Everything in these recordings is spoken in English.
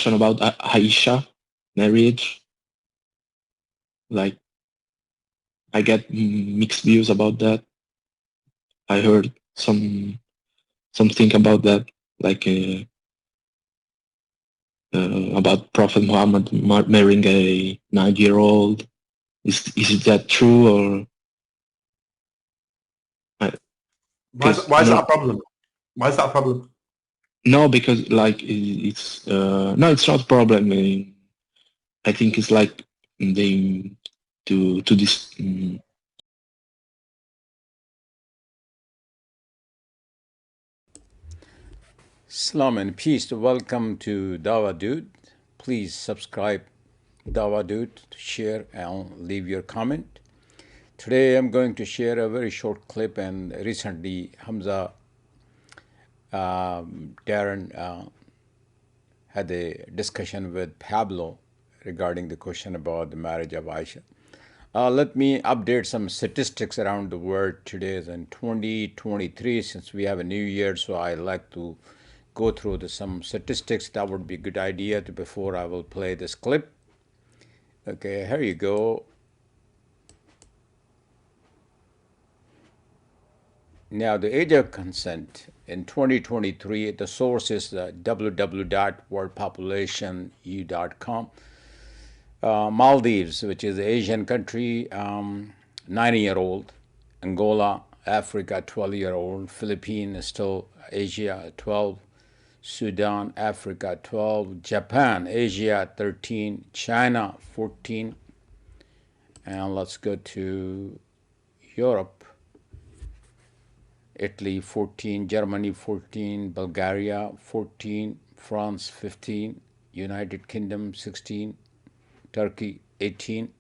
question about Aisha marriage. Like, I get mixed views about that. I heard something about that, like about Prophet Muhammad marrying a 9-year-old. Is that true, or why is that a problem? Why is that a problem? No, because like it's no, it's not a problem. I think it's like they to this. Salam and peace. Welcome to Dawa Dude. Please subscribe Dawa Dude, share and leave your comment. Today I'm going to share a very short clip, and recently Hamza, Darren had a discussion with Pablo regarding the question about the marriage of Aisha. Let me update some statistics around the world. Today is in 2023, since we have a new year, so I like to go through some statistics. That would be a good idea before I will play this clip. Okay, here you go. Now, the age of consent in 2023, the source is www.worldpopulationu.com. Maldives, which is an Asian country, 90-year-old. Angola, Africa, 12-year-old. Philippines, still Asia, 12. Sudan, Africa, 12. Japan, Asia, 13. China, 14. And let's go to Europe. Italy, 14. Germany, 14. Bulgaria, 14. France, 15. United Kingdom, 16. Turkey, 18.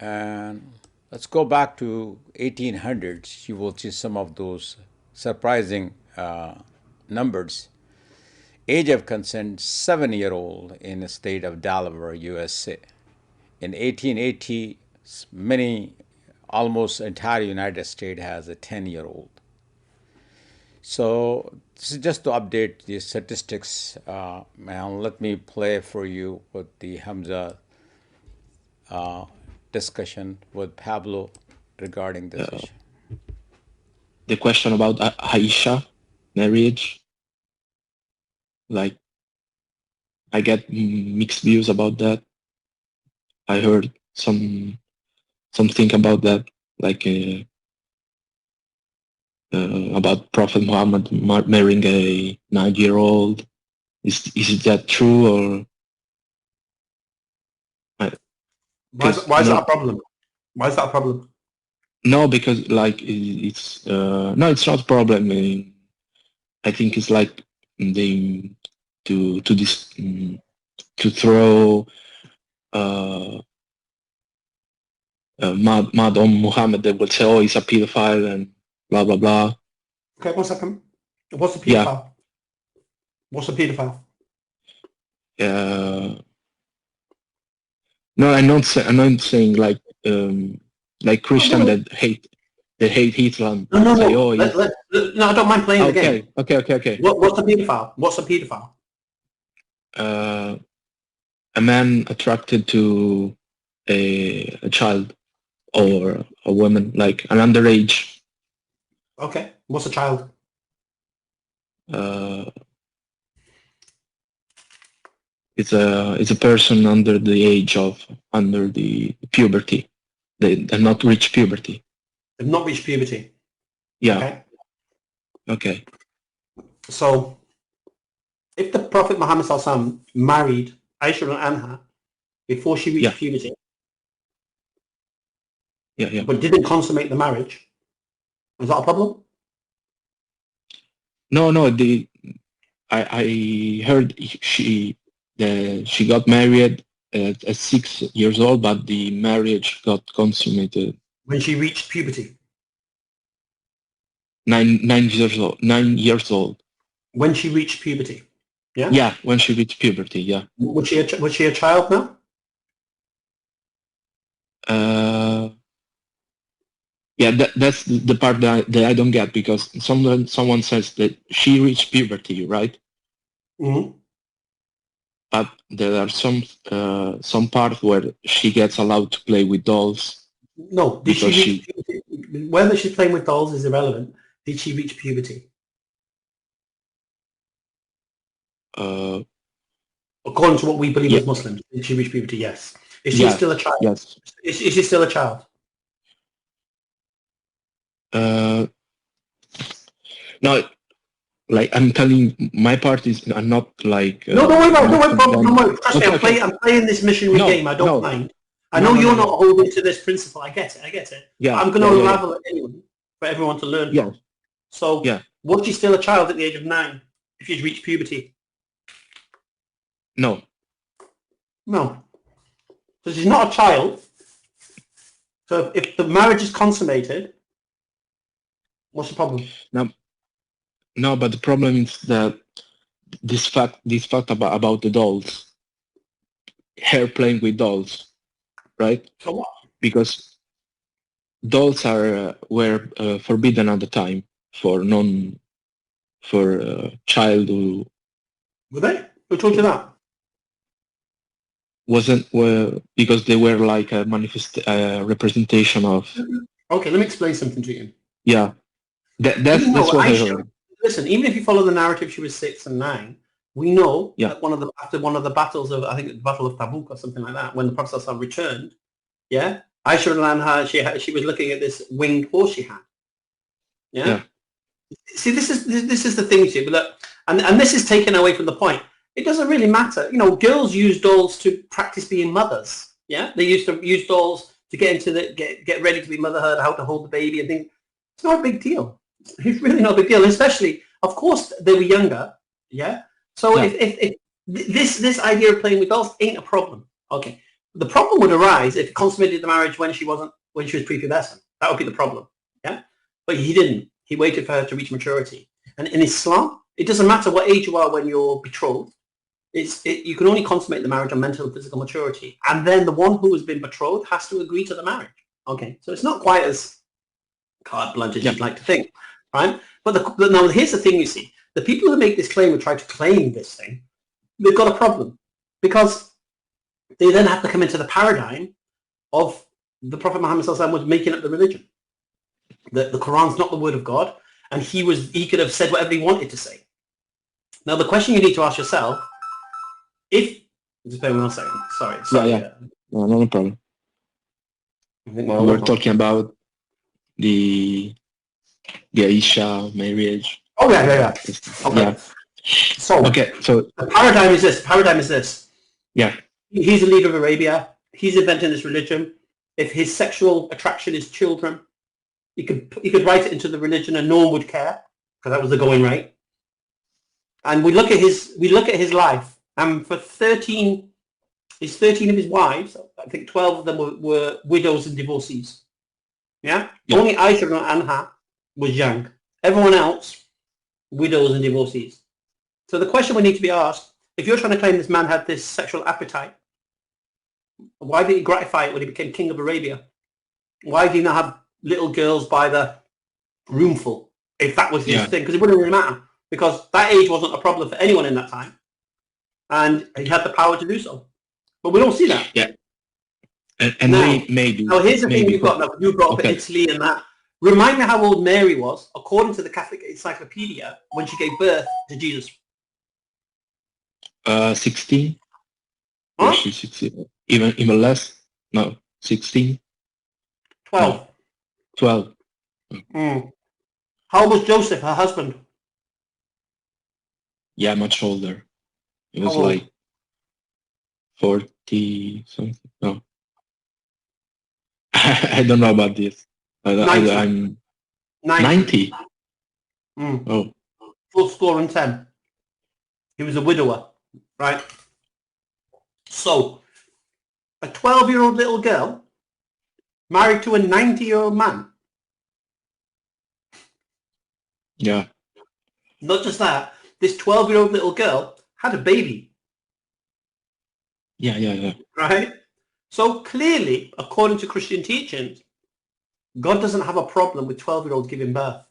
And let's go back to 1800s. You will see some of those surprising numbers. Age of consent, 7-year-old in the state of Delaware, USA. In 1880, almost entire United States has a 10-year-old. So this is just to update the statistics. And let me play for you with the Hamza discussion with Pablo regarding this issue. The question about Aisha marriage. Like, I get mixed views about that. I heard something about that, like about Prophet Muhammad marrying a 9-year-old. Is that true, or why is that a problem? Why is that a problem? No, because like it's no, it's not a problem. I think it's like they to this to throw mud on Muhammad. They would say, oh, he's a pedophile and blah blah blah. Okay, 1 second. What's a pedophile? Yeah. What's a pedophile? No, I'm not saying like Christian that hate Hitler. No. Say, oh, no, I don't mind playing the game. Okay. What's a pedophile? What's a pedophile? A man attracted to a child or a woman, like an underage. Okay. What's a child? It's a person under the puberty. They have not reached puberty. They've not reached puberty. Yeah. Okay. So, if the Prophet Muhammad Sallallahu married Aisha Anha before she reached puberty, but didn't consummate the marriage, is that a problem? No. I heard she got married at 6 years old, but the marriage got consummated when she reached puberty. 9 years old. 9 years old. When she reached puberty. Yeah. Yeah, when she reached puberty. Yeah. Was she a child now? Yeah, that's the part that I don't get, because someone says that she reached puberty, right? Mhm. but there are some parts where she gets allowed to play with dolls No, did she because reach she puberty? Whether she's playing with dolls is irrelevant. Did she reach puberty? uh According to what we believe yeah as Muslims, did she reach puberty? Yes. Is she still a yes child? yes Is she still a child? uh no, like I'm telling my part is I'm not like No, don't worry about it. Don't not worry, Pablo. Don't condemning. worry. Trust me, Okay, I'm okay. playing. I'm playing this missionary game. No, I don't no, mind. I no, know no, no, you're not no. holding to this principle. I get it. I get it. But Yeah, I'm going yeah, to yeah, yeah, unravel it anyway for everyone to learn yeah, from. So, yeah. was she still a child at the age of 9 if she's reached puberty? No, No. So she's not a child. So if the marriage is consummated, what's the problem? no, no. But the problem is that this fact about the dolls, her playing with dolls, right? So what? Because dolls are were forbidden at the time for non for child who Were they? Who told you that? wasn't because they were like a representation of Okay, let me explain something to you. yeah. We know That's what I Aisha. heard. Listen, even if you follow the narrative, she was 6 and 9. We know Yeah, that after one of the battles of, I think the Battle of Tabuk or something like that, when the Prophet ﷺ returned, yeah, Aisha anha, she was looking at this winged horse she had. Yeah. yeah, See, this is the thing, you see, but look, and this is taken away from the point. It doesn't really matter. You know, girls use dolls to practice being mothers. Yeah, they used to use dolls to get into get ready to be motherhood, how to hold the baby and things. It's not a big deal. It's really not a big deal, especially, of course, they were younger. Yeah. So yeah, if this idea of playing with dolls ain't a problem. Okay. The problem would arise if he consummated the marriage when she was prepubescent. That would be the problem. Yeah. But he didn't. He waited for her to reach maturity. And in Islam, it doesn't matter what age you are when you're betrothed. You can only consummate the marriage on mental and physical maturity. And then the one who has been betrothed has to agree to the marriage. Okay, so it's not quite as carte blanche as yeah, you'd like to think, right? But now here's the thing, you see. The people who make this claim or try to claim this thing, they've got a problem. Because they then have to come into the paradigm of the Prophet Muhammad was making up the religion. The Quran's not the word of God, and he could have said whatever he wanted to say. Now the question you need to ask yourself, if just bear with me 1 second. Sorry. yeah. No, no problem. I think We're talking about the Aisha marriage. Oh yeah. Okay. Yeah. So Okay. So the paradigm is this. Paradigm is this. yeah, He's a leader of Arabia. He's inventing this religion. If his sexual attraction is children, he could write it into the religion and no one would care because that was the going rate. And we look at his life, and for 13 of his wives, I think 12 of them were widows and divorcees. Yeah? Only Aisha Anha was young. Everyone else, widows and divorcees. So the question we need to be asked, if you're trying to claim this man had this sexual appetite, why did he gratify it when he became king of Arabia? Why did he not have little girls by the roomful, if that was his thing? Because it wouldn't really matter, because that age wasn't a problem for anyone in that time. And he had the power to do so. But we don't see that. yeah. And now, maybe. Now here's the thing you've got. Now, you brought up Italy and that. Remind me how old Mary was, according to the Catholic Encyclopedia, when she gave birth to Jesus. 16. Huh? She's 16. Even less. No, 16. 12. No, 12. Mm. How old was Joseph, her husband? Yeah, much older. It was How old? like 40 something. No, I don't know about this. 90. I'm 90. Mm. Oh, Full score and 10. He was a widower, right? So, a 12-year-old little girl married to a 90-year-old man. yeah. Not just that, this 12-year-old little girl had a baby. Yeah. Right? So clearly, according to Christian teachings, God doesn't have a problem with 12-year-olds giving birth.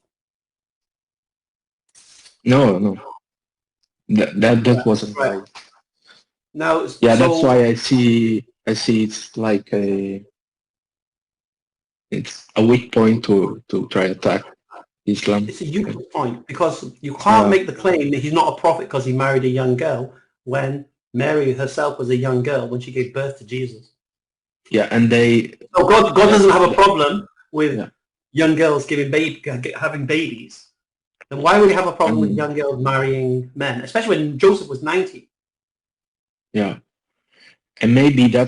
No. That wasn't Right. right. Now, Yeah, that's so why I see it's like it's a weak point to try attack Islam. it's a huge point because you can't Yeah, make the claim that he's not a prophet because he married a young girl when Mary herself was a young girl when she gave birth to Jesus. yeah, and they So God that, doesn't have a that problem with yeah, young girls having babies. Then why would he have a problem with and young girls marrying men, especially when Joseph was 90? yeah, and maybe that's